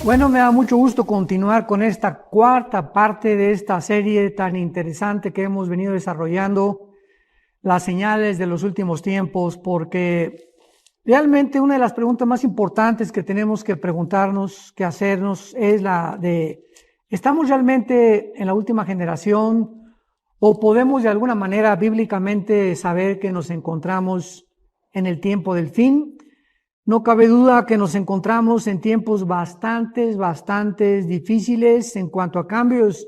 Bueno, me da mucho gusto continuar con esta cuarta parte de esta serie tan interesante que hemos venido desarrollando, las señales de los últimos tiempos, porque realmente una de las preguntas más importantes que tenemos que preguntarnos, que hacernos, es la de, ¿estamos realmente en la última generación o podemos de alguna manera bíblicamente saber que nos encontramos en el tiempo del fin? No cabe duda que nos encontramos en tiempos bastante difíciles en cuanto a cambios.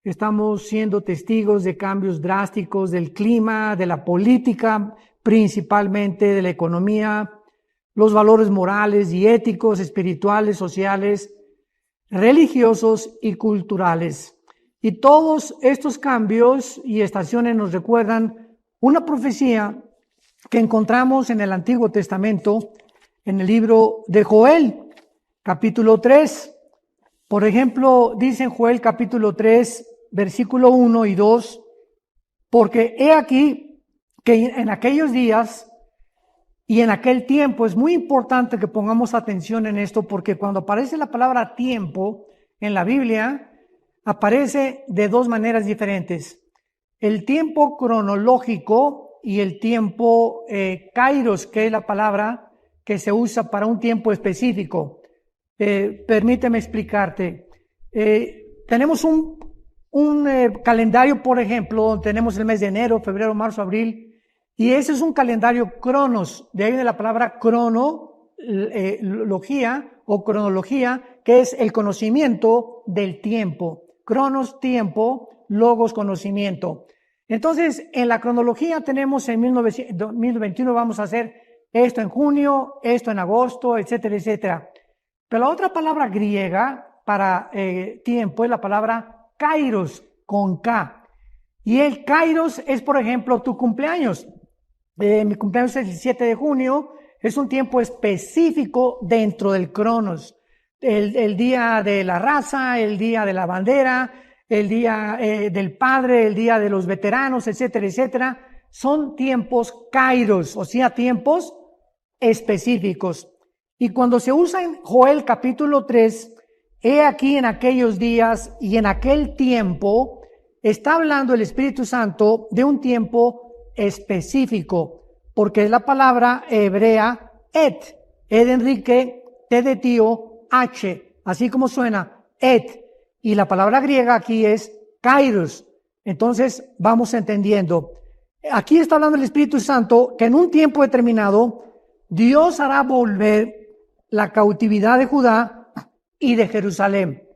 Estamos siendo testigos de cambios drásticos del clima, de la política, principalmente de la economía, los valores morales y éticos, espirituales, sociales, religiosos y culturales. Y todos estos cambios y estaciones nos recuerdan una profecía que encontramos en el Antiguo Testamento, en el libro de Joel, capítulo 3. Por ejemplo, dice en Joel capítulo 3, versículo 1 y 2, porque he aquí que en aquellos días y en aquel tiempo, es muy importante que pongamos atención en esto, porque cuando aparece la palabra tiempo en la Biblia, aparece de dos maneras diferentes. El tiempo cronológico y el tiempo kairos, que es la palabra que se usa para un tiempo específico. Permíteme explicarte. Tenemos un calendario, por ejemplo, tenemos el mes de enero, febrero, marzo, abril, y ese es un calendario cronos, de ahí viene la palabra cronología o cronología, que es el conocimiento del tiempo. Cronos, tiempo, logos, conocimiento. Entonces, en la cronología tenemos en 2021 vamos a hacer esto en junio, esto en agosto, etcétera, etcétera. Pero la otra palabra griega para tiempo es la palabra kairos, con K. Y el kairos es, por ejemplo, tu cumpleaños. Mi cumpleaños es el 7 de junio, es un tiempo específico dentro del cronos. El día de la raza, el día de la bandera, el día del padre, el día de los veteranos, etcétera, etcétera. Son tiempos kairos, o sea, tiempos específicos. Y cuando se usa en Joel capítulo 3, he aquí en aquellos días y en aquel tiempo, está hablando el Espíritu Santo de un tiempo específico, porque es la palabra hebrea et, E de Enrique, T de tío, H, así como suena, et, y la palabra griega aquí es kairos. Entonces vamos entendiendo. Aquí está hablando el Espíritu Santo que en un tiempo determinado Dios hará volver la cautividad de Judá y de Jerusalén,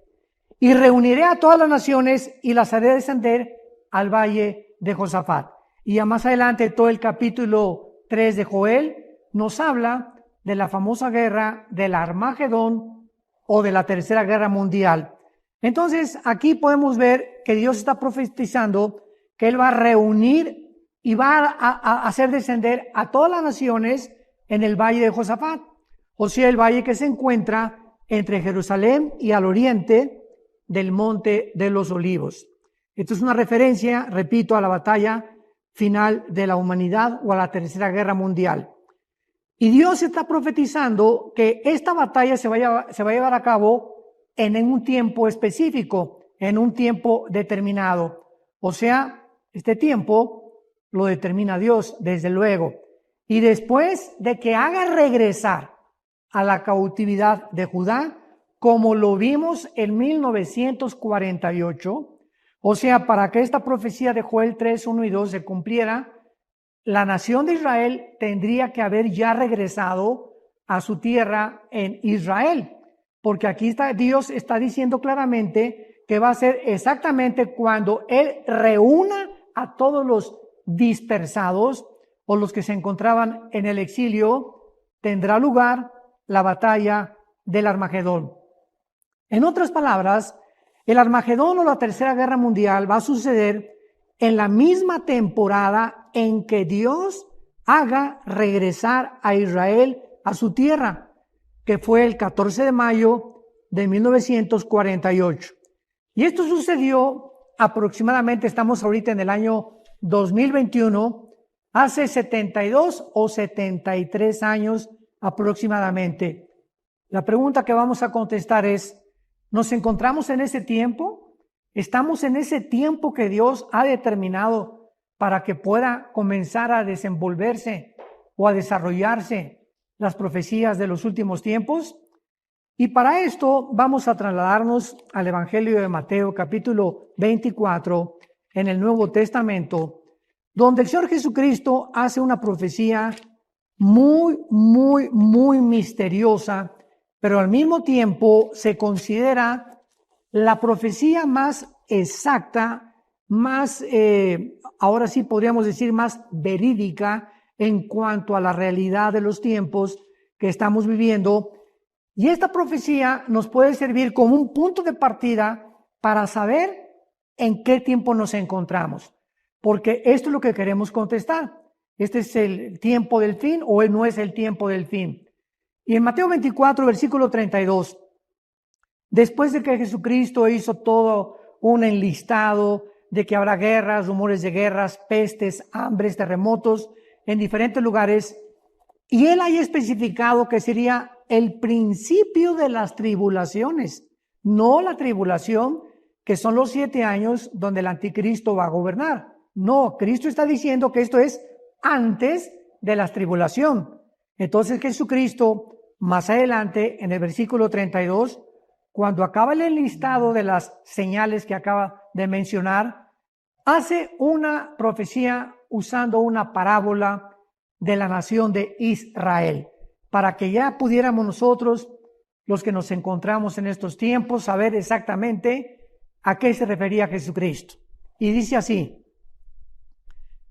y reuniré a todas las naciones y las haré descender al valle de Josafat. Y ya más adelante todo el capítulo 3 de Joel nos habla de la famosa guerra del Armagedón o de la Tercera Guerra Mundial. Entonces aquí podemos ver que Dios está profetizando que Él va a reunir y va a hacer descender a todas las naciones en el valle de Josafat, o sea, el valle que se encuentra entre Jerusalén y al oriente del monte de los Olivos. Esto es una referencia, repito, a la batalla final de la humanidad o a la Tercera Guerra Mundial. Y Dios está profetizando que esta batalla se va a llevar a cabo en un tiempo específico, en un tiempo determinado. O sea, este tiempo lo determina Dios, desde luego. Y después de que haga regresar a la cautividad de Judá, como lo vimos en 1948, o sea, para que esta profecía de Joel 3, 1 y 2 se cumpliera, la nación de Israel tendría que haber ya regresado a su tierra en Israel, porque aquí Dios está diciendo claramente que va a ser exactamente cuando Él reúna a todos los dispersados o los que se encontraban en el exilio, tendrá lugar la batalla del Armagedón. En otras palabras, el Armagedón o la Tercera Guerra Mundial va a suceder en la misma temporada en que Dios haga regresar a Israel a su tierra, que fue el 14 de mayo de 1948. Y esto sucedió aproximadamente, estamos ahorita en el año 2021, hace 72 o 73 años aproximadamente. La pregunta que vamos a contestar es, ¿nos encontramos en ese tiempo? ¿Estamos en ese tiempo que Dios ha determinado para que pueda comenzar a desenvolverse o a desarrollarse las profecías de los últimos tiempos? Y para esto vamos a trasladarnos al Evangelio de Mateo, capítulo 24, en el Nuevo Testamento, donde el Señor Jesucristo hace una profecía muy misteriosa, pero al mismo tiempo se considera la profecía más exacta, más, ahora sí podríamos decir, más verídica en cuanto a la realidad de los tiempos que estamos viviendo. Y esta profecía nos puede servir como un punto de partida para saber en qué tiempo nos encontramos, porque esto es lo que queremos contestar. ¿Este es el tiempo del fin o no es el tiempo del fin? Y en Mateo 24, versículo 32, después de que Jesucristo hizo todo un enlistado de que habrá guerras, rumores de guerras, pestes, hambres, terremotos en diferentes lugares, y él haya especificado que sería el principio de las tribulaciones, no la tribulación que son los 7 años donde el anticristo va a gobernar. No, Cristo está diciendo que esto es antes de la tribulación. Entonces Jesucristo, más adelante, en el versículo 32, cuando acaba el enlistado de las señales que acaba de mencionar, hace una profecía usando una parábola de la nación de Israel, para que ya pudiéramos nosotros, los que nos encontramos en estos tiempos, saber exactamente a qué se refería Jesucristo. Y dice así: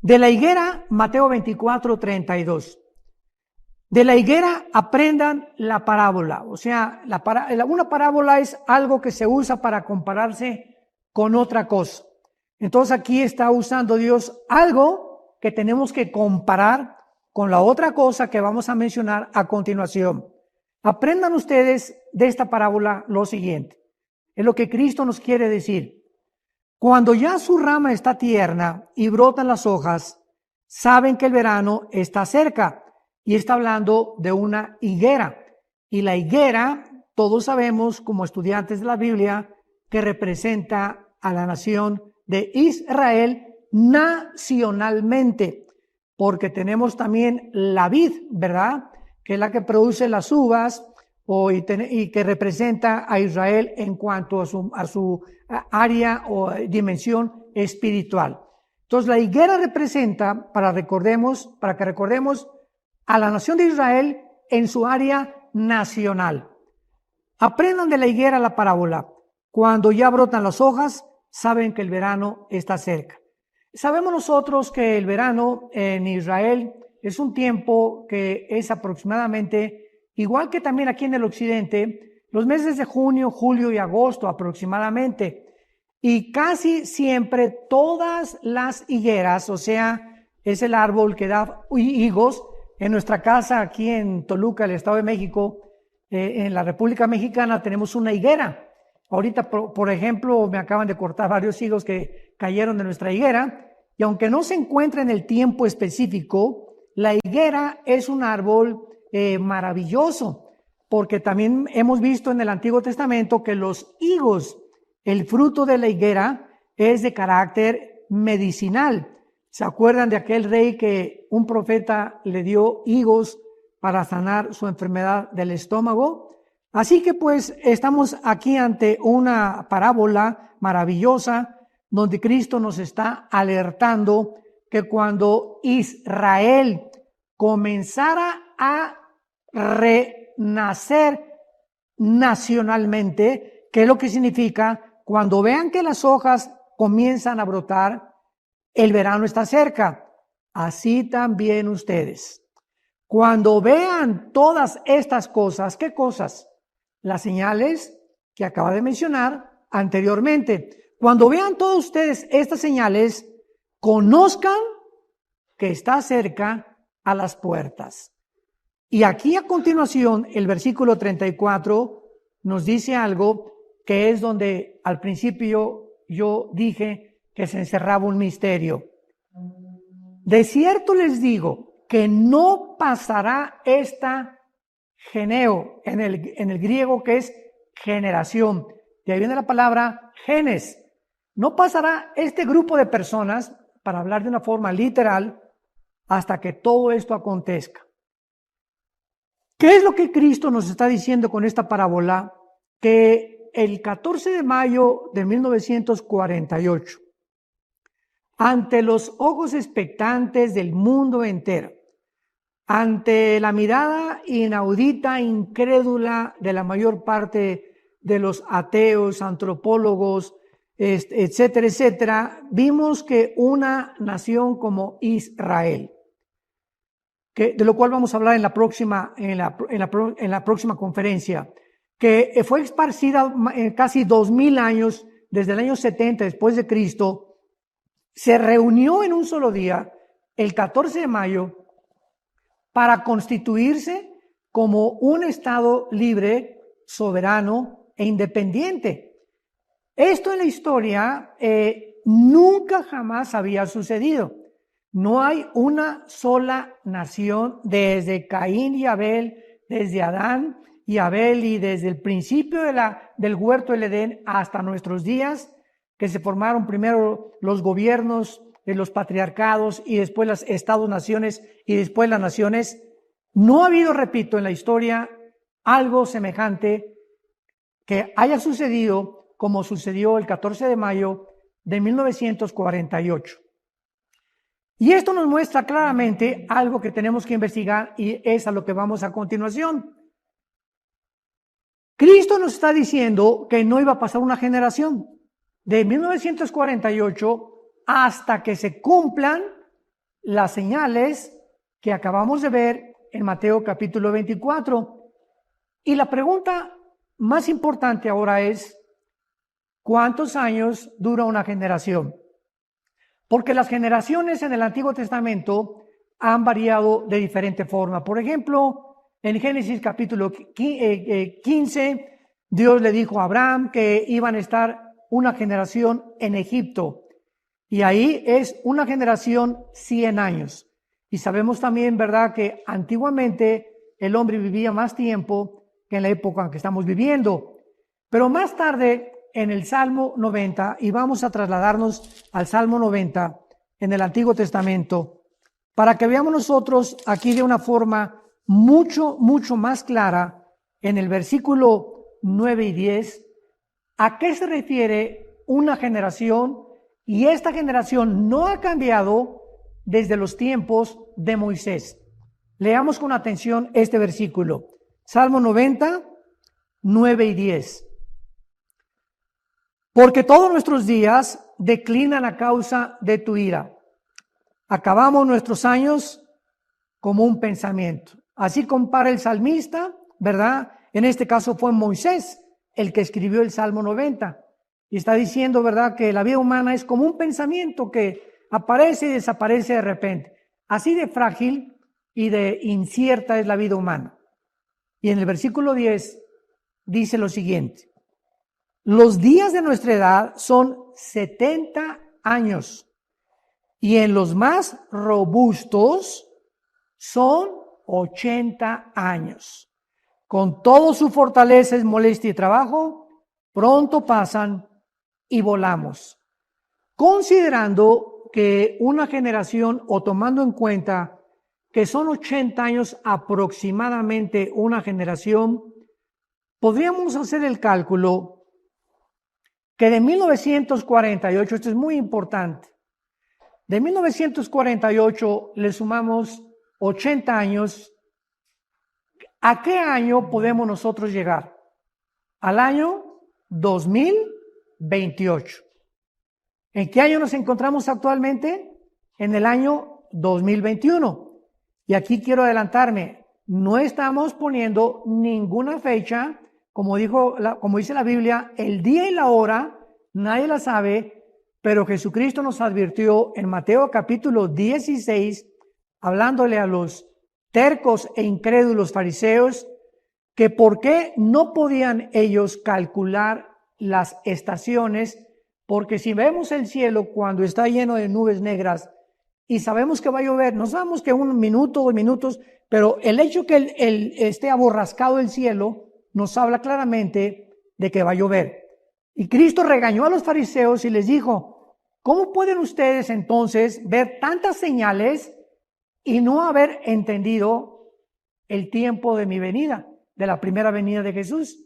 de la higuera, Mateo 24, 32. De la higuera aprendan la parábola. O sea, una parábola es algo que se usa para compararse con otra cosa. Entonces aquí está usando Dios algo que tenemos que comparar con la otra cosa que vamos a mencionar a continuación. Aprendan ustedes de esta parábola lo siguiente. Es lo que Cristo nos quiere decir. Cuando ya su rama está tierna y brotan las hojas, saben que el verano está cerca. Y está hablando de una higuera. Y la higuera, todos sabemos como estudiantes de la Biblia, que representa a la nación de Israel nacionalmente. Porque tenemos también la vid, ¿verdad? Que es la que produce las uvas y que representa a Israel en cuanto a su área o dimensión espiritual. Entonces la higuera representa, para que recordemos, a la nación de Israel en su área nacional. Aprendan de la higuera la parábola. Cuando ya brotan las hojas, saben que el verano está cerca. Sabemos nosotros que el verano en Israel es un tiempo que es aproximadamente, igual que también aquí en el occidente, los meses de junio, julio y agosto aproximadamente. Y casi siempre todas las higueras, o sea, es el árbol que da higos. En nuestra casa aquí en Toluca, el Estado de México, en la República Mexicana, tenemos una higuera. Ahorita, por ejemplo, me acaban de cortar varios higos que cayeron de nuestra higuera, y aunque no se encuentra en el tiempo específico, la higuera es un árbol maravilloso, porque también hemos visto en el Antiguo Testamento que los higos, el fruto de la higuera, es de carácter medicinal. ¿Se acuerdan de aquel rey que un profeta le dio higos para sanar su enfermedad del estómago? Así que pues estamos aquí ante una parábola maravillosa donde Cristo nos está alertando que cuando Israel comenzara a renacer nacionalmente, ¿qué es lo que significa? Cuando vean que las hojas comienzan a brotar, el verano está cerca. Así también ustedes. Cuando vean todas estas cosas, ¿qué cosas? Las señales que acaba de mencionar anteriormente. Cuando vean todos ustedes estas señales, conozcan que está cerca a las puertas. Y aquí a continuación, el versículo 34 nos dice algo que es donde al principio yo dije que se encerraba un misterio. De cierto les digo que no pasará esta geneo, en el griego, que es generación. De ahí viene la palabra genes. No pasará este grupo de personas, para hablar de una forma literal, hasta que todo esto acontezca. ¿Qué es lo que Cristo nos está diciendo con esta parábola? Que el 14 de mayo de 1948, ante los ojos expectantes del mundo entero, ante la mirada inaudita, incrédula de la mayor parte de los ateos, antropólogos, etcétera, etcétera, vimos que una nación como Israel, de lo cual vamos a hablar en la próxima conferencia, que fue esparcida casi 2000 años, desde el año 70 después de Cristo, se reunió en un solo día, el 14 de mayo, para constituirse como un Estado libre, soberano e independiente. Esto en la historia nunca jamás había sucedido. No hay una sola nación desde Caín y Abel, desde Adán y Abel y desde el principio del huerto del Edén hasta nuestros días, que se formaron primero los gobiernos, los patriarcados y después las estados-naciones y después las naciones. No ha habido, repito, en la historia algo semejante que haya sucedido como sucedió el 14 de mayo de 1948. Y esto nos muestra claramente algo que tenemos que investigar y es a lo que vamos a continuación. Cristo nos está diciendo que no iba a pasar una generación de 1948 hasta que se cumplan las señales que acabamos de ver en Mateo capítulo 24. Y la pregunta más importante ahora es, ¿cuántos años dura una generación? Porque las generaciones en el Antiguo Testamento han variado de diferente forma. Por ejemplo, en Génesis capítulo 15, Dios le dijo a Abraham que iban a estar una generación en Egipto. Y ahí es una generación 100 años. Y sabemos también, ¿verdad?, que antiguamente el hombre vivía más tiempo que en la época en que estamos viviendo. Pero más tarde, en el Salmo 90, y vamos a trasladarnos al Salmo 90 en el Antiguo Testamento, para que veamos nosotros aquí de una forma mucho más clara, en el versículo 9 y 10, a qué se refiere una generación, y esta generación no ha cambiado desde los tiempos de Moisés. Leamos con atención este versículo, Salmo 90, 9 y 10. Porque todos nuestros días declinan a causa de tu ira. Acabamos nuestros años como un pensamiento. Así compara el salmista, ¿verdad? En este caso fue Moisés el que escribió el Salmo 90. Y está diciendo, ¿verdad?, que la vida humana es como un pensamiento que aparece y desaparece de repente. Así de frágil y de incierta es la vida humana. Y en el versículo 10 dice lo siguiente. Los días de nuestra edad son 70 años y en los más robustos son 80 años. Con todo su fortaleza, molestia y trabajo, pronto pasan y volamos. Considerando que una generación, o tomando en cuenta que son 80 años aproximadamente una generación, podríamos hacer el cálculo que de 1948, esto es muy importante, de 1948 le sumamos 80 años, ¿a qué año podemos nosotros llegar? Al año 2028. ¿En qué año nos encontramos actualmente? En el año 2021. Y aquí quiero adelantarme, no estamos poniendo ninguna fecha. Como dice la Biblia, el día y la hora nadie la sabe, pero Jesucristo nos advirtió en Mateo capítulo 16, hablándole a los tercos e incrédulos fariseos, que por qué no podían ellos calcular las estaciones, porque si vemos el cielo cuando está lleno de nubes negras y sabemos que va a llover. No sabemos que 1 minuto, 2 minutos, pero el hecho que esté aborrascado el cielo nos habla claramente de que va a llover. Y Cristo regañó a los fariseos y les dijo, ¿cómo pueden ustedes entonces ver tantas señales y no haber entendido el tiempo de mi venida, de la primera venida de Jesús?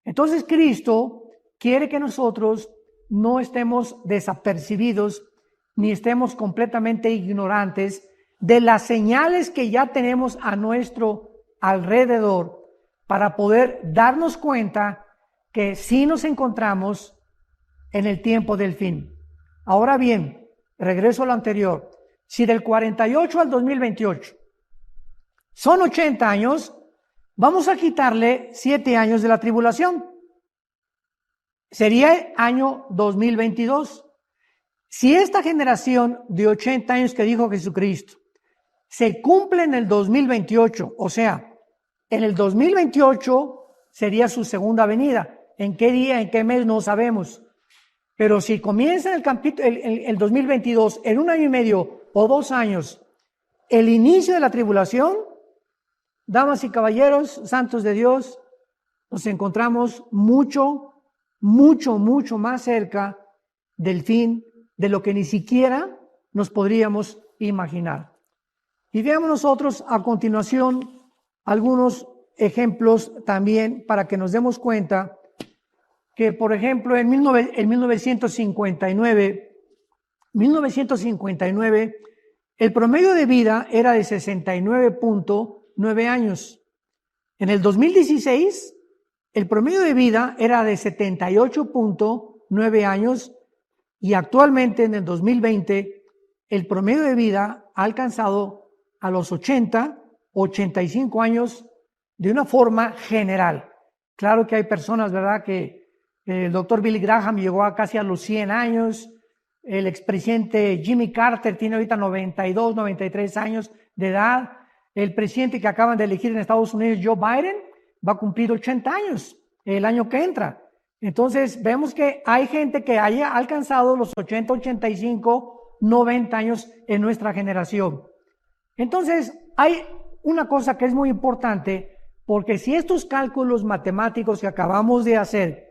Entonces Cristo quiere que nosotros no estemos desapercibidos ni estemos completamente ignorantes de las señales que ya tenemos a nuestro alrededor para poder darnos cuenta que sí nos encontramos en el tiempo del fin. Ahora bien, regreso a lo anterior. Si del 48 al 2028 son 80 años, vamos a quitarle 7 años de la tribulación. Sería el año 2022. Si esta generación de 80 años que dijo Jesucristo se cumple en el 2028, o sea, en el 2028 sería su segunda venida. ¿En qué día, en qué mes? No sabemos. Pero si comienza el 2022, en 1 año y medio o 2 años, el inicio de la tribulación, damas y caballeros, santos de Dios, nos encontramos mucho más cerca del fin de lo que ni siquiera nos podríamos imaginar. Y veamos nosotros a continuación algunos ejemplos también para que nos demos cuenta que, por ejemplo, en 1959, el promedio de vida era de 69.9 años. En el 2016, el promedio de vida era de 78.9 años y actualmente en el 2020, el promedio de vida ha alcanzado a los 85 años de una forma general. Claro que hay personas, ¿verdad?, que el doctor Billy Graham llegó a casi a los 100 años, el expresidente Jimmy Carter tiene ahorita 92, 93 años de edad, el presidente que acaban de elegir en Estados Unidos, Joe Biden, va a cumplir 80 años el año que entra. Entonces vemos que hay gente que haya alcanzado los 80, 85, 90 años en nuestra generación. Entonces hay una cosa que es muy importante, porque si estos cálculos matemáticos que acabamos de hacer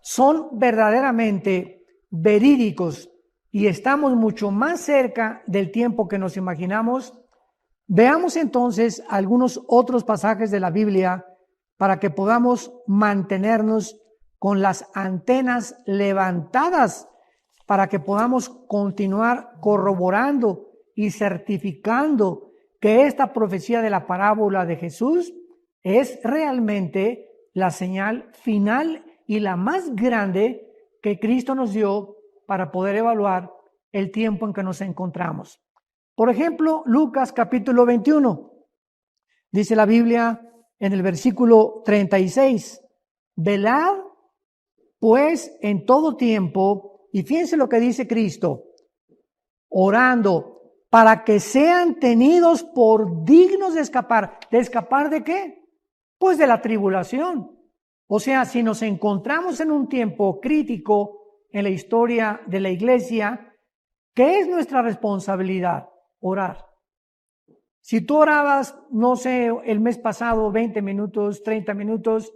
son verdaderamente verídicos y estamos mucho más cerca del tiempo que nos imaginamos, veamos entonces algunos otros pasajes de la Biblia para que podamos mantenernos con las antenas levantadas, para que podamos continuar corroborando y certificando que esta profecía de la parábola de Jesús es realmente la señal final y la más grande que Cristo nos dio para poder evaluar el tiempo en que nos encontramos. Por ejemplo, Lucas capítulo 21, dice la Biblia en el versículo 36, velad pues en todo tiempo, y fíjense lo que dice Cristo, orando para que sean tenidos por dignos de escapar. ¿De escapar de qué? Pues de la tribulación. O sea, si nos encontramos en un tiempo crítico en la historia de la iglesia, ¿qué es nuestra responsabilidad? Orar. Si tú orabas, no sé, el mes pasado 20 minutos, 30 minutos,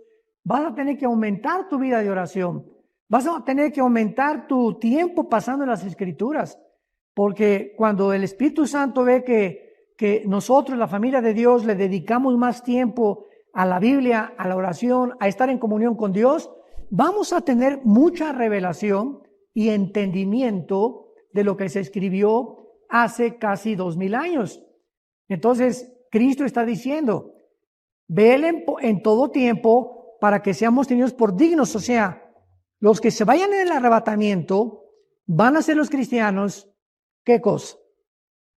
vas a tener que aumentar tu vida de oración. Vas a tener que aumentar tu tiempo pasando en las Escrituras. Porque cuando el Espíritu Santo ve que nosotros, la familia de Dios, le dedicamos más tiempo a la Biblia, a la oración, a estar en comunión con Dios, vamos a tener mucha revelación y entendimiento de lo que se escribió hace casi 2000 años. Entonces, Cristo está diciendo, velen en todo tiempo para que seamos tenidos por dignos. O sea, los que se vayan en el arrebatamiento van a ser los cristianos, ¿qué cosa?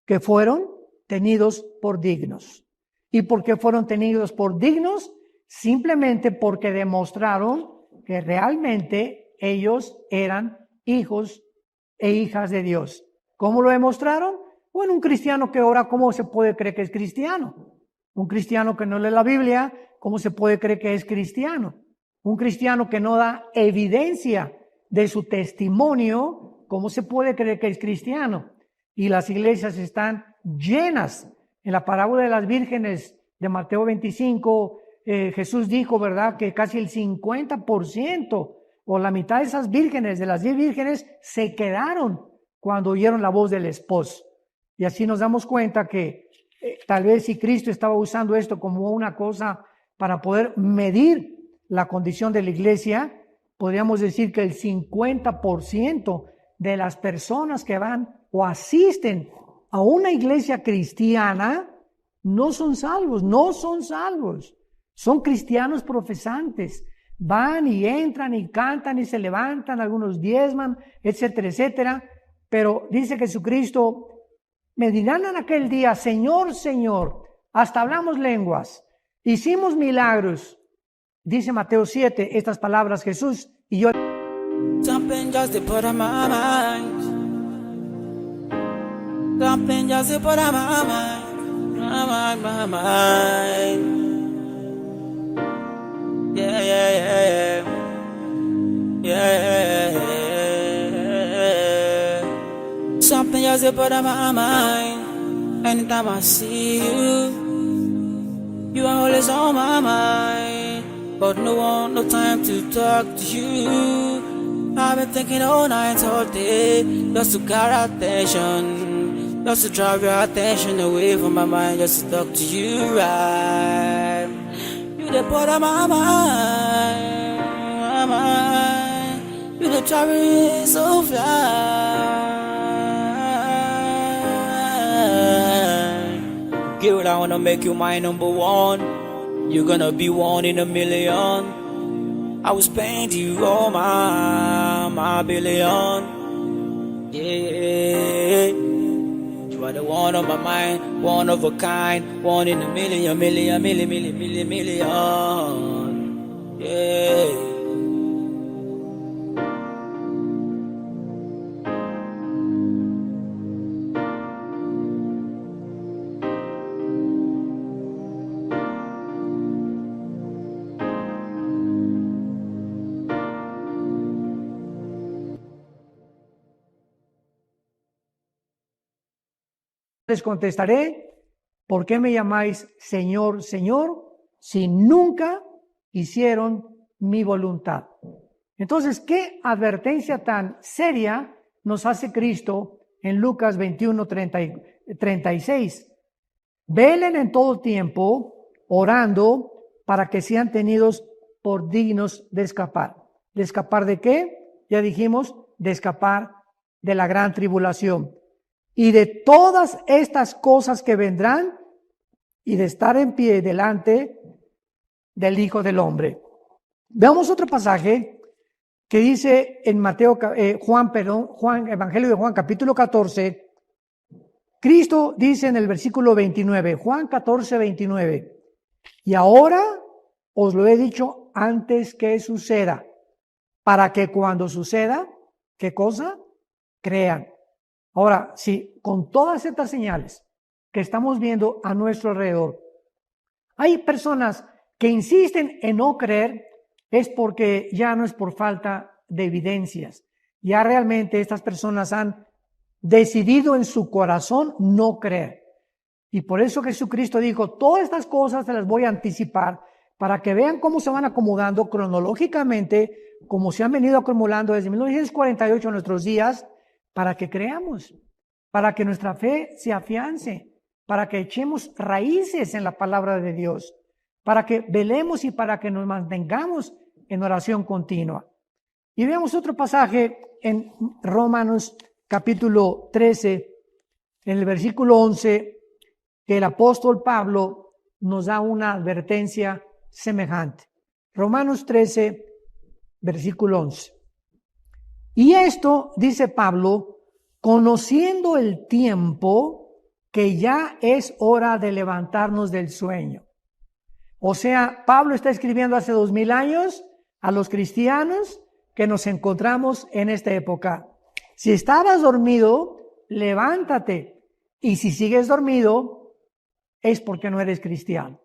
Que fueron tenidos por dignos. ¿Y por qué fueron tenidos por dignos? Simplemente porque demostraron que realmente ellos eran hijos e hijas de Dios. ¿Cómo lo demostraron? Bueno, un cristiano que ora, ¿cómo se puede creer que es cristiano? Un cristiano que no lee la Biblia, ¿cómo se puede creer que es cristiano? Un cristiano que no da evidencia de su testimonio, ¿cómo se puede creer que es cristiano? y las iglesias están llenas. En la parábola de las vírgenes de Mateo 25, Jesús dijo, ¿verdad?, que casi el 50% o la mitad de esas vírgenes, de las 10 vírgenes, se quedaron cuando oyeron la voz del esposo. Y así nos damos cuenta que tal vez si Cristo estaba usando esto como una cosa para poder medir la condición de la iglesia, podríamos decir que el 50% de las personas que van o asisten a una iglesia cristiana no son salvos, son cristianos profesantes. Van y entran y cantan y se levantan, algunos diezman, etcétera, etcétera. Pero dice Jesucristo, me dirán en aquel día, Señor, Señor, hasta hablamos lenguas, hicimos milagros. Dice Mateo 7, estas palabras Jesús, y yo... Something just to put on my mind. Something just to put on my mind. My mind. Yeah, yeah, yeah, yeah. Yeah. Something just to put on my mind. Anytime I see you, you are always on my mind. But no time to talk to you. I've been thinking all night, all day, just to get attention, just to drive your attention away from my mind, just to talk to you right. You the part of my mind, you the drive me so fly. Girl, I wanna make you my number one. You're gonna be one in a million. I will spend you all my billion. Yeah, you are the one on my mind, one of a kind, one in a million. Yeah. Les contestaré, ¿por qué me llamáis Señor, Señor, si nunca hicieron mi voluntad? Entonces, ¿qué advertencia tan seria nos hace Cristo en Lucas 21, 36? Velen en todo tiempo, orando, para que sean tenidos por dignos de escapar. ¿De escapar de qué? Ya dijimos, de escapar de la gran tribulación. Y de todas estas cosas que vendrán, y de estar en pie delante del Hijo del Hombre. Veamos otro pasaje que dice en Evangelio de Juan, capítulo 14. Cristo dice en el versículo 29, Juan 14, 29. Y ahora os lo he dicho antes que suceda, para que cuando suceda, ¿qué cosa? Crean. Ahora, si con todas estas señales que estamos viendo a nuestro alrededor, hay personas que insisten en no creer, es porque ya no es por falta de evidencias. Ya realmente estas personas han decidido en su corazón no creer. Y por eso Jesucristo dijo, todas estas cosas se las voy a anticipar para que vean cómo se van acomodando cronológicamente, como se han venido acumulando desde 1948 a nuestros días, para que creamos, para que nuestra fe se afiance, para que echemos raíces en la palabra de Dios, para que velemos y para que nos mantengamos en oración continua. Y veamos otro pasaje en Romanos capítulo 13, en el versículo 11, que el apóstol Pablo nos da una advertencia semejante. Romanos 13, versículo 11. Y esto, dice Pablo, conociendo el tiempo, que ya es hora de levantarnos del sueño. O sea, Pablo está escribiendo hace 2000 años a los cristianos que nos encontramos en esta época. Si estabas dormido, levántate. Y si sigues dormido, es porque no eres cristiano.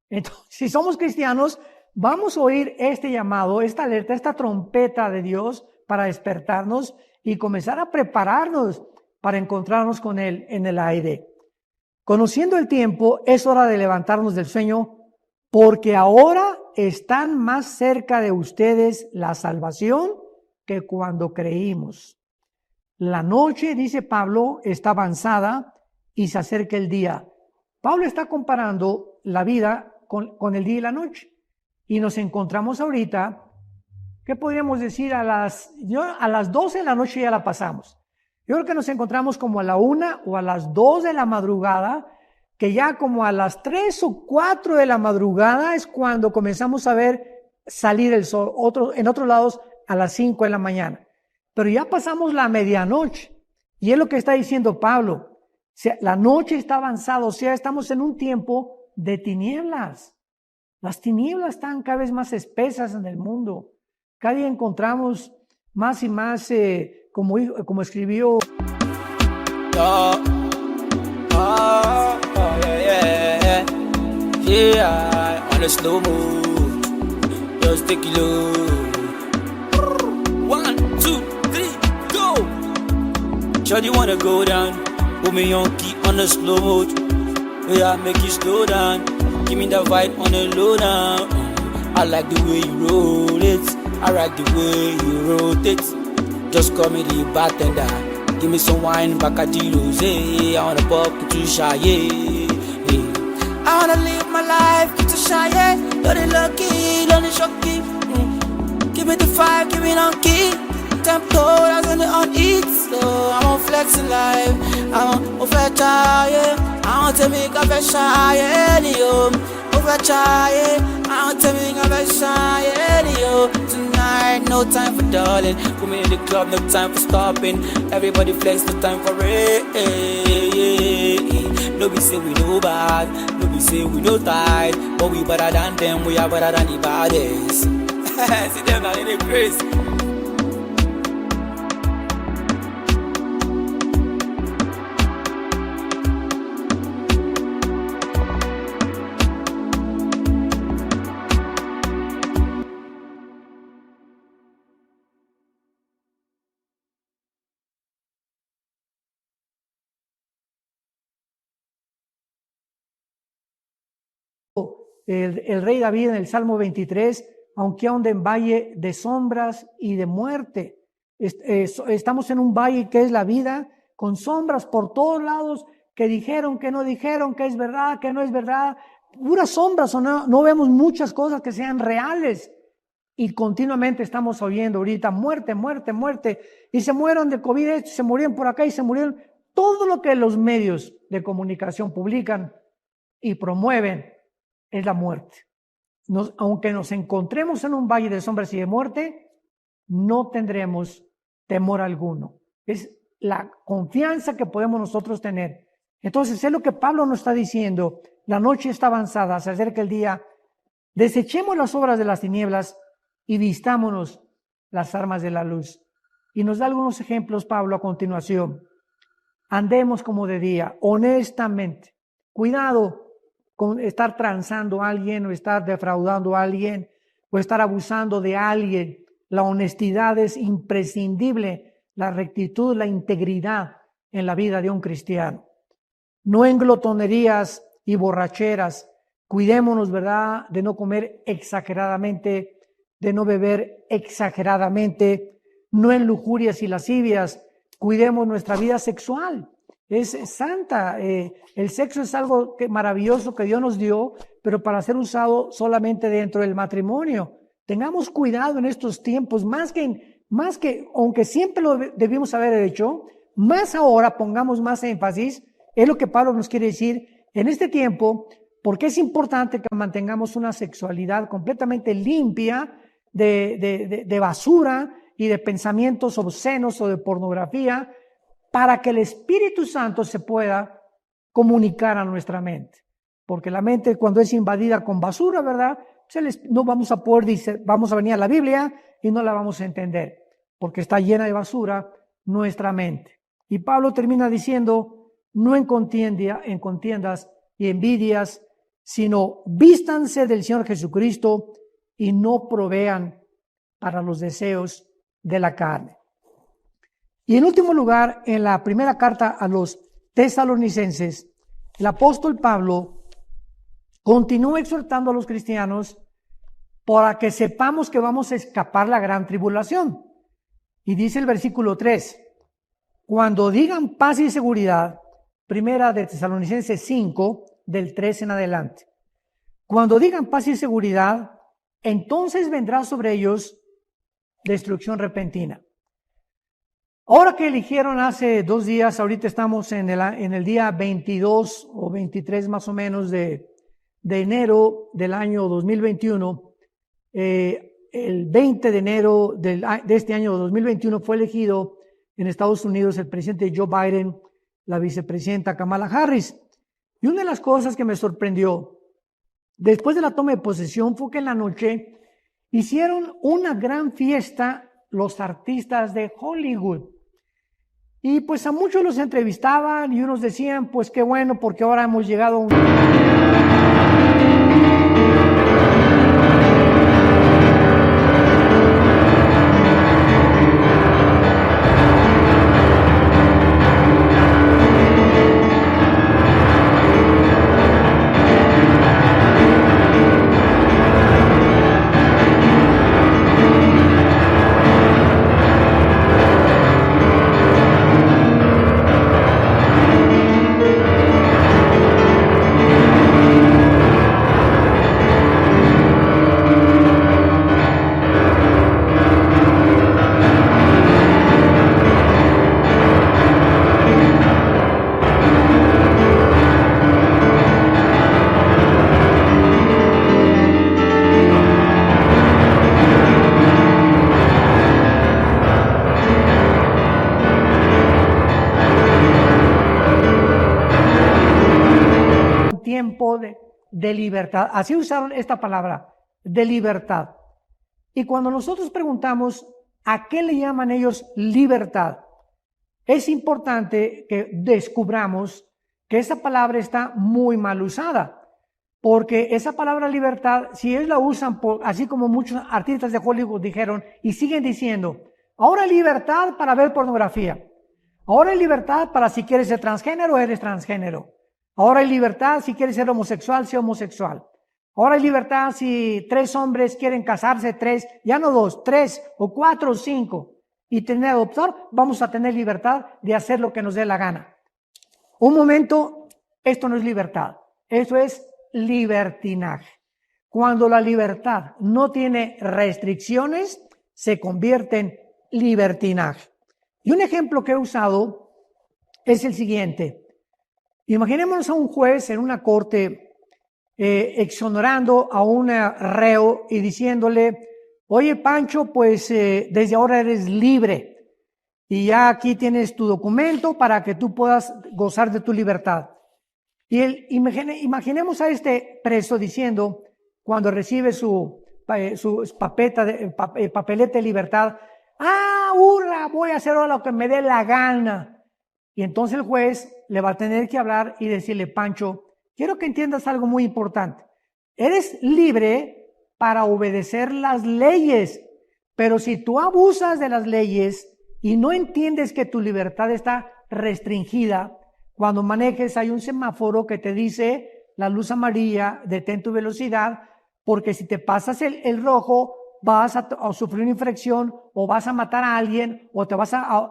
Entonces, si somos cristianos, vamos a oír este llamado, esta alerta, esta trompeta de Dios para despertarnos y comenzar a prepararnos para encontrarnos con Él en el aire. Conociendo el tiempo, es hora de levantarnos del sueño, porque ahora están más cerca de ustedes la salvación que cuando creímos. La noche, dice Pablo, está avanzada y se acerca el día. Pablo está comparando la vida con el día y la noche. Y nos encontramos ahorita, ¿qué podríamos decir? A las 12 de la noche ya la pasamos. Yo creo que nos encontramos como a la 1 o a las 2 de la madrugada, que ya como a las 3 o 4 de la madrugada es cuando comenzamos a ver salir el sol. En otros lados a las 5 de la mañana. Pero ya pasamos la medianoche. Y es lo que está diciendo Pablo. O sea, la noche está avanzada, o sea, estamos en un tiempo de tinieblas. Las tinieblas están cada vez más espesas en el mundo. Cada día encontramos más y más, como escribió. Yeah, on a slow move, just take it low. 1, 2, 3, go. Sure you wanna go down, put me on key on the slow mode. Yeah, make you slow down, give me that vibe on the low down. I like the way you roll it, I like the way you rotate. Just call me the bartender, give me some wine, Bacardi Rosé. I wanna pop to shy, yeah. I wanna live my life, get to shine, yeah. Don't it lucky, don't it shocky. Give me the fire, give me on key. Tempo, that's on the on eat. So I'm on flexing life, I'm on flex, yeah. I want to make a fresh shine, yo. Over try, yeah. I want to make a fresh shine, yo. Tonight, no time for darling. Put me in the club, no time for stopping. Everybody flex, no time for it. No be say we no bad, no be say we no tight, but we better than them, we are better than the baddest. See them now in the grace. El rey David en el Salmo 23, aunque ande en valle de sombras y de muerte. Estamos en un valle que es la vida, con sombras por todos lados, que dijeron, que no dijeron, que es verdad, que no es verdad. Puras sombras, o no vemos muchas cosas que sean reales. Y continuamente estamos oyendo ahorita muerte, muerte, muerte. Y se mueron de COVID, se murieron por acá y se murieron. Todo lo que los medios de comunicación publican y promueven es la muerte. Aunque nos encontremos en un valle de sombras y de muerte, no tendremos temor alguno. Es la confianza que podemos nosotros tener. Entonces, es lo que Pablo nos está diciendo. La noche está avanzada, se acerca el día. Desechemos las obras de las tinieblas y vistámonos las armas de la luz. Y nos da algunos ejemplos, Pablo, a continuación. Andemos como de día, honestamente. Cuidado con estar transando a alguien o estar defraudando a alguien o estar abusando de alguien. La honestidad es imprescindible, la rectitud, la integridad en la vida de un cristiano. No en glotonerías y borracheras. Cuidémonos, ¿verdad?, de no comer exageradamente, de no beber exageradamente, no en lujurias y lascivias. Cuidemos nuestra vida sexual. Es santa. El sexo es algo maravilloso que Dios nos dio, pero para ser usado solamente dentro del matrimonio. Tengamos cuidado en estos tiempos, más que aunque siempre lo debimos haber hecho, más ahora pongamos más énfasis. Es lo que Pablo nos quiere decir en este tiempo, porque es importante que mantengamos una sexualidad completamente limpia de basura y de pensamientos obscenos o de pornografía, para que el Espíritu Santo se pueda comunicar a nuestra mente. Porque la mente, cuando es invadida con basura, ¿verdad?, no vamos a poder decir, vamos a venir a la Biblia y no la vamos a entender, porque está llena de basura nuestra mente. Y Pablo termina diciendo, no en contiendas y envidias, sino vístanse del Señor Jesucristo y no provean para los deseos de la carne. Y en último lugar, en la primera carta a los tesalonicenses, el apóstol Pablo continúa exhortando a los cristianos para que sepamos que vamos a escapar la gran tribulación. Y dice el versículo 3, cuando digan paz y seguridad, primera de Tesalonicenses 5, del 3 en adelante. Cuando digan paz y seguridad, entonces vendrá sobre ellos destrucción repentina. Ahora que eligieron hace 2 días, ahorita estamos en el día 22 o 23 más o menos de enero del año 2021. El 20 de enero de este año 2021 fue elegido en Estados Unidos el presidente Joe Biden, la vicepresidenta Kamala Harris. Y una de las cosas que me sorprendió después de la toma de posesión fue que en la noche hicieron una gran fiesta los artistas de Hollywood. Y pues a muchos los entrevistaban y unos decían, pues qué bueno, porque ahora hemos llegado a un... tiempo de libertad. Así usaron esta palabra, de libertad. Y cuando nosotros preguntamos a qué le llaman ellos libertad, es importante que descubramos que esa palabra está muy mal usada, porque esa palabra libertad, si ellos la usan, así como muchos artistas de Hollywood dijeron y siguen diciendo, ahora hay libertad para ver pornografía, ahora hay libertad para si quieres ser transgénero, eres transgénero. Ahora hay libertad si quieres ser homosexual, sea homosexual. Ahora hay libertad si 3 hombres quieren casarse, 3, ya no 2, 3 o 4 o 5 y tener adoptar, vamos a tener libertad de hacer lo que nos dé la gana. Un momento, esto no es libertad, eso es libertinaje. Cuando la libertad no tiene restricciones, se convierte en libertinaje. Y un ejemplo que he usado es el siguiente. Imaginémonos a un juez en una corte exonerando a un reo y diciéndole, oye Pancho, pues desde ahora eres libre y ya aquí tienes tu documento para que tú puedas gozar de tu libertad. Y imaginemos a este preso diciendo, cuando recibe su papeleta de libertad, hurra, voy a hacer ahora lo que me dé la gana. Y entonces el juez le va a tener que hablar y decirle, Pancho, quiero que entiendas algo muy importante. Eres libre para obedecer las leyes, pero si tú abusas de las leyes y no entiendes que tu libertad está restringida, cuando manejes hay un semáforo que te dice la luz amarilla, detén tu velocidad, porque si te pasas el rojo, vas a sufrir una infracción o vas a matar a alguien o te vas a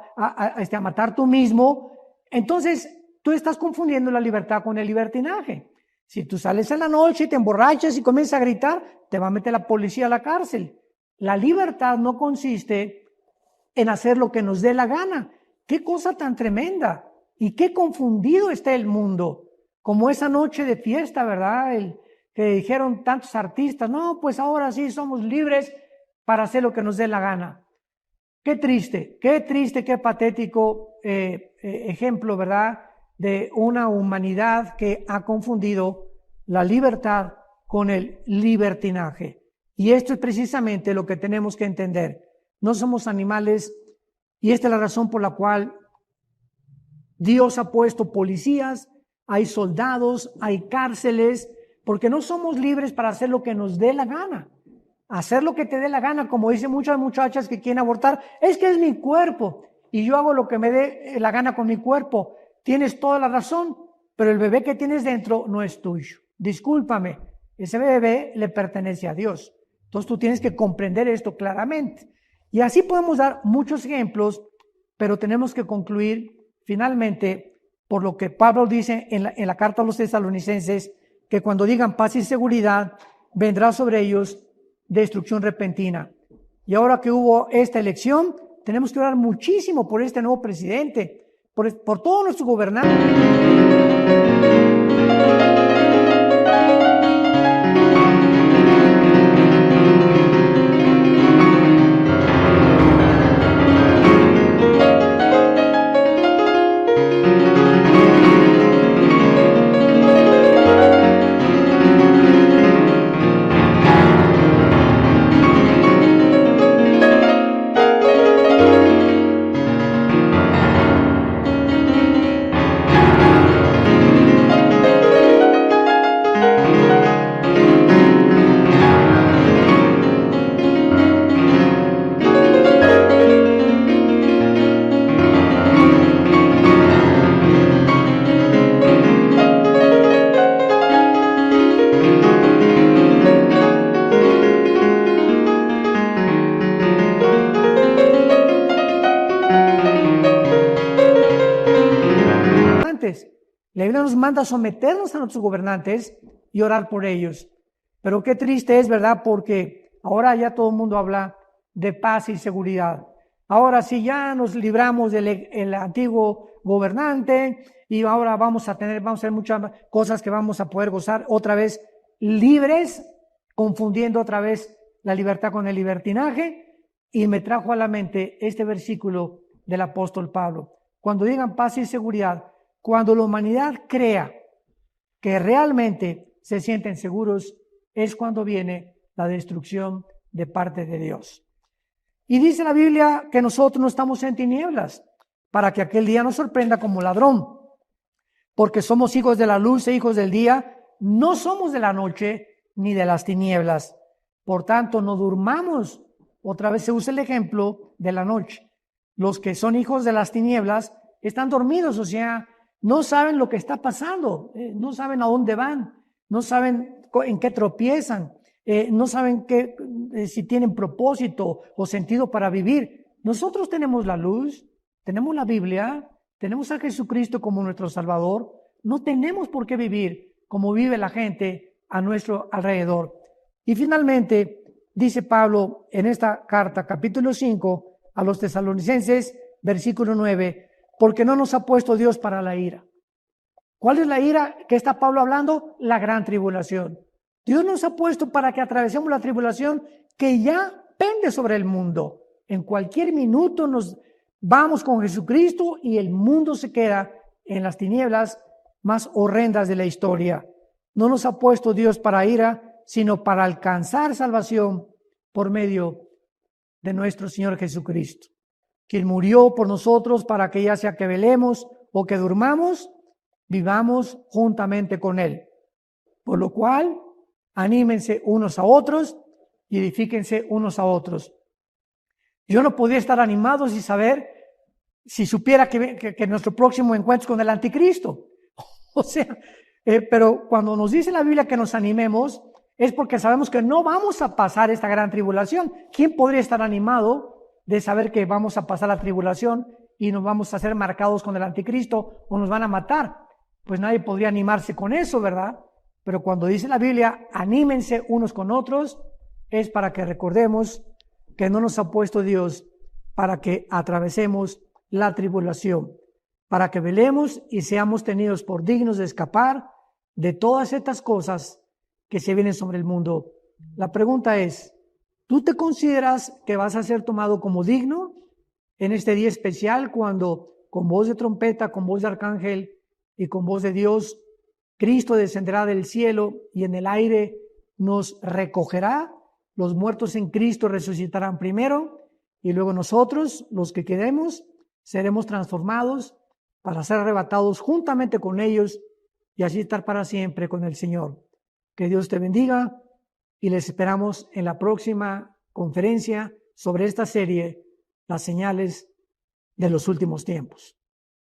matar tú mismo. Entonces, tú estás confundiendo la libertad con el libertinaje. Si tú sales en la noche y te emborrachas y comienzas a gritar, te va a meter la policía a la cárcel. La libertad no consiste en hacer lo que nos dé la gana. ¡Qué cosa tan tremenda! Y qué confundido está el mundo. Como esa noche de fiesta, ¿verdad? Que dijeron tantos artistas, no, pues ahora sí somos libres para hacer lo que nos dé la gana. Qué triste, qué patético ejemplo, ¿verdad? De una humanidad que ha confundido la libertad con el libertinaje. Y esto es precisamente lo que tenemos que entender. No somos animales y esta es la razón por la cual Dios ha puesto policías, hay soldados, hay cárceles, porque no somos libres para hacer lo que nos dé la gana. Hacer lo que te dé la gana, como dicen muchas muchachas que quieren abortar, es que es mi cuerpo. y yo hago lo que me dé la gana con mi cuerpo. Tienes toda la razón, pero el bebé que tienes dentro no es tuyo. Discúlpame, ese bebé le pertenece a Dios. Entonces tú tienes que comprender esto claramente. Y así podemos dar muchos ejemplos, pero tenemos que concluir finalmente por lo que Pablo dice en la carta a los tesalonicenses, que cuando digan paz y seguridad, vendrá sobre ellos destrucción repentina. Y ahora que hubo esta elección, tenemos que orar muchísimo por este nuevo presidente, por todos nuestros gobernantes. La Biblia nos manda a someternos a nuestros gobernantes y orar por ellos. Pero qué triste es, ¿verdad? Porque ahora ya todo el mundo habla de paz y seguridad. Ahora sí ya nos libramos del antiguo gobernante y ahora vamos a hacer muchas cosas que vamos a poder gozar otra vez libres, confundiendo otra vez la libertad con el libertinaje. Y me trajo a la mente este versículo del apóstol Pablo. Cuando digan paz y seguridad, cuando la humanidad crea que realmente se sienten seguros, es cuando viene la destrucción de parte de Dios. Y dice la Biblia que nosotros no estamos en tinieblas, para que aquel día nos sorprenda como ladrón, porque somos hijos de la luz e hijos del día, no somos de la noche ni de las tinieblas. Por tanto, no durmamos. Otra vez se usa el ejemplo de la noche. Los que son hijos de las tinieblas están dormidos, o sea, no saben lo que está pasando, no saben a dónde van, no saben en qué tropiezan, no saben si tienen propósito o sentido para vivir. Nosotros tenemos la luz, tenemos la Biblia, tenemos a Jesucristo como nuestro Salvador. No tenemos por qué vivir como vive la gente a nuestro alrededor. Y finalmente, dice Pablo en esta carta, capítulo 5, a los tesalonicenses, versículo 9, porque no nos ha puesto Dios para la ira. ¿Cuál es la ira que está Pablo hablando? La gran tribulación. Dios nos ha puesto para que atravesemos la tribulación que ya pende sobre el mundo. En cualquier minuto nos vamos con Jesucristo y el mundo se queda en las tinieblas más horrendas de la historia. No nos ha puesto Dios para ira, sino para alcanzar salvación por medio de nuestro Señor Jesucristo, quien murió por nosotros para que ya sea que velemos o que durmamos, vivamos juntamente con Él. Por lo cual, anímense unos a otros y edifíquense unos a otros. Yo no podía estar animado si supiera que nuestro próximo encuentro es con el anticristo. O sea, pero cuando nos dice la Biblia que nos animemos, es porque sabemos que no vamos a pasar esta gran tribulación. ¿Quién podría estar animado de saber que vamos a pasar la tribulación y nos vamos a ser marcados con el anticristo o nos van a matar? Pues nadie podría animarse con eso, ¿verdad? Pero cuando dice la Biblia, anímense unos con otros, es para que recordemos que no nos ha puesto Dios para que atravesemos la tribulación, para que velemos y seamos tenidos por dignos de escapar de todas estas cosas que se vienen sobre el mundo. La pregunta es, ¿tú te consideras que vas a ser tomado como digno en este día especial cuando con voz de trompeta, con voz de arcángel y con voz de Dios, Cristo descenderá del cielo y en el aire nos recogerá? Los muertos en Cristo resucitarán primero y luego nosotros, los que quedemos, seremos transformados para ser arrebatados juntamente con ellos y así estar para siempre con el Señor. Que Dios te bendiga y les esperamos en la próxima conferencia sobre esta serie, las señales de los últimos tiempos.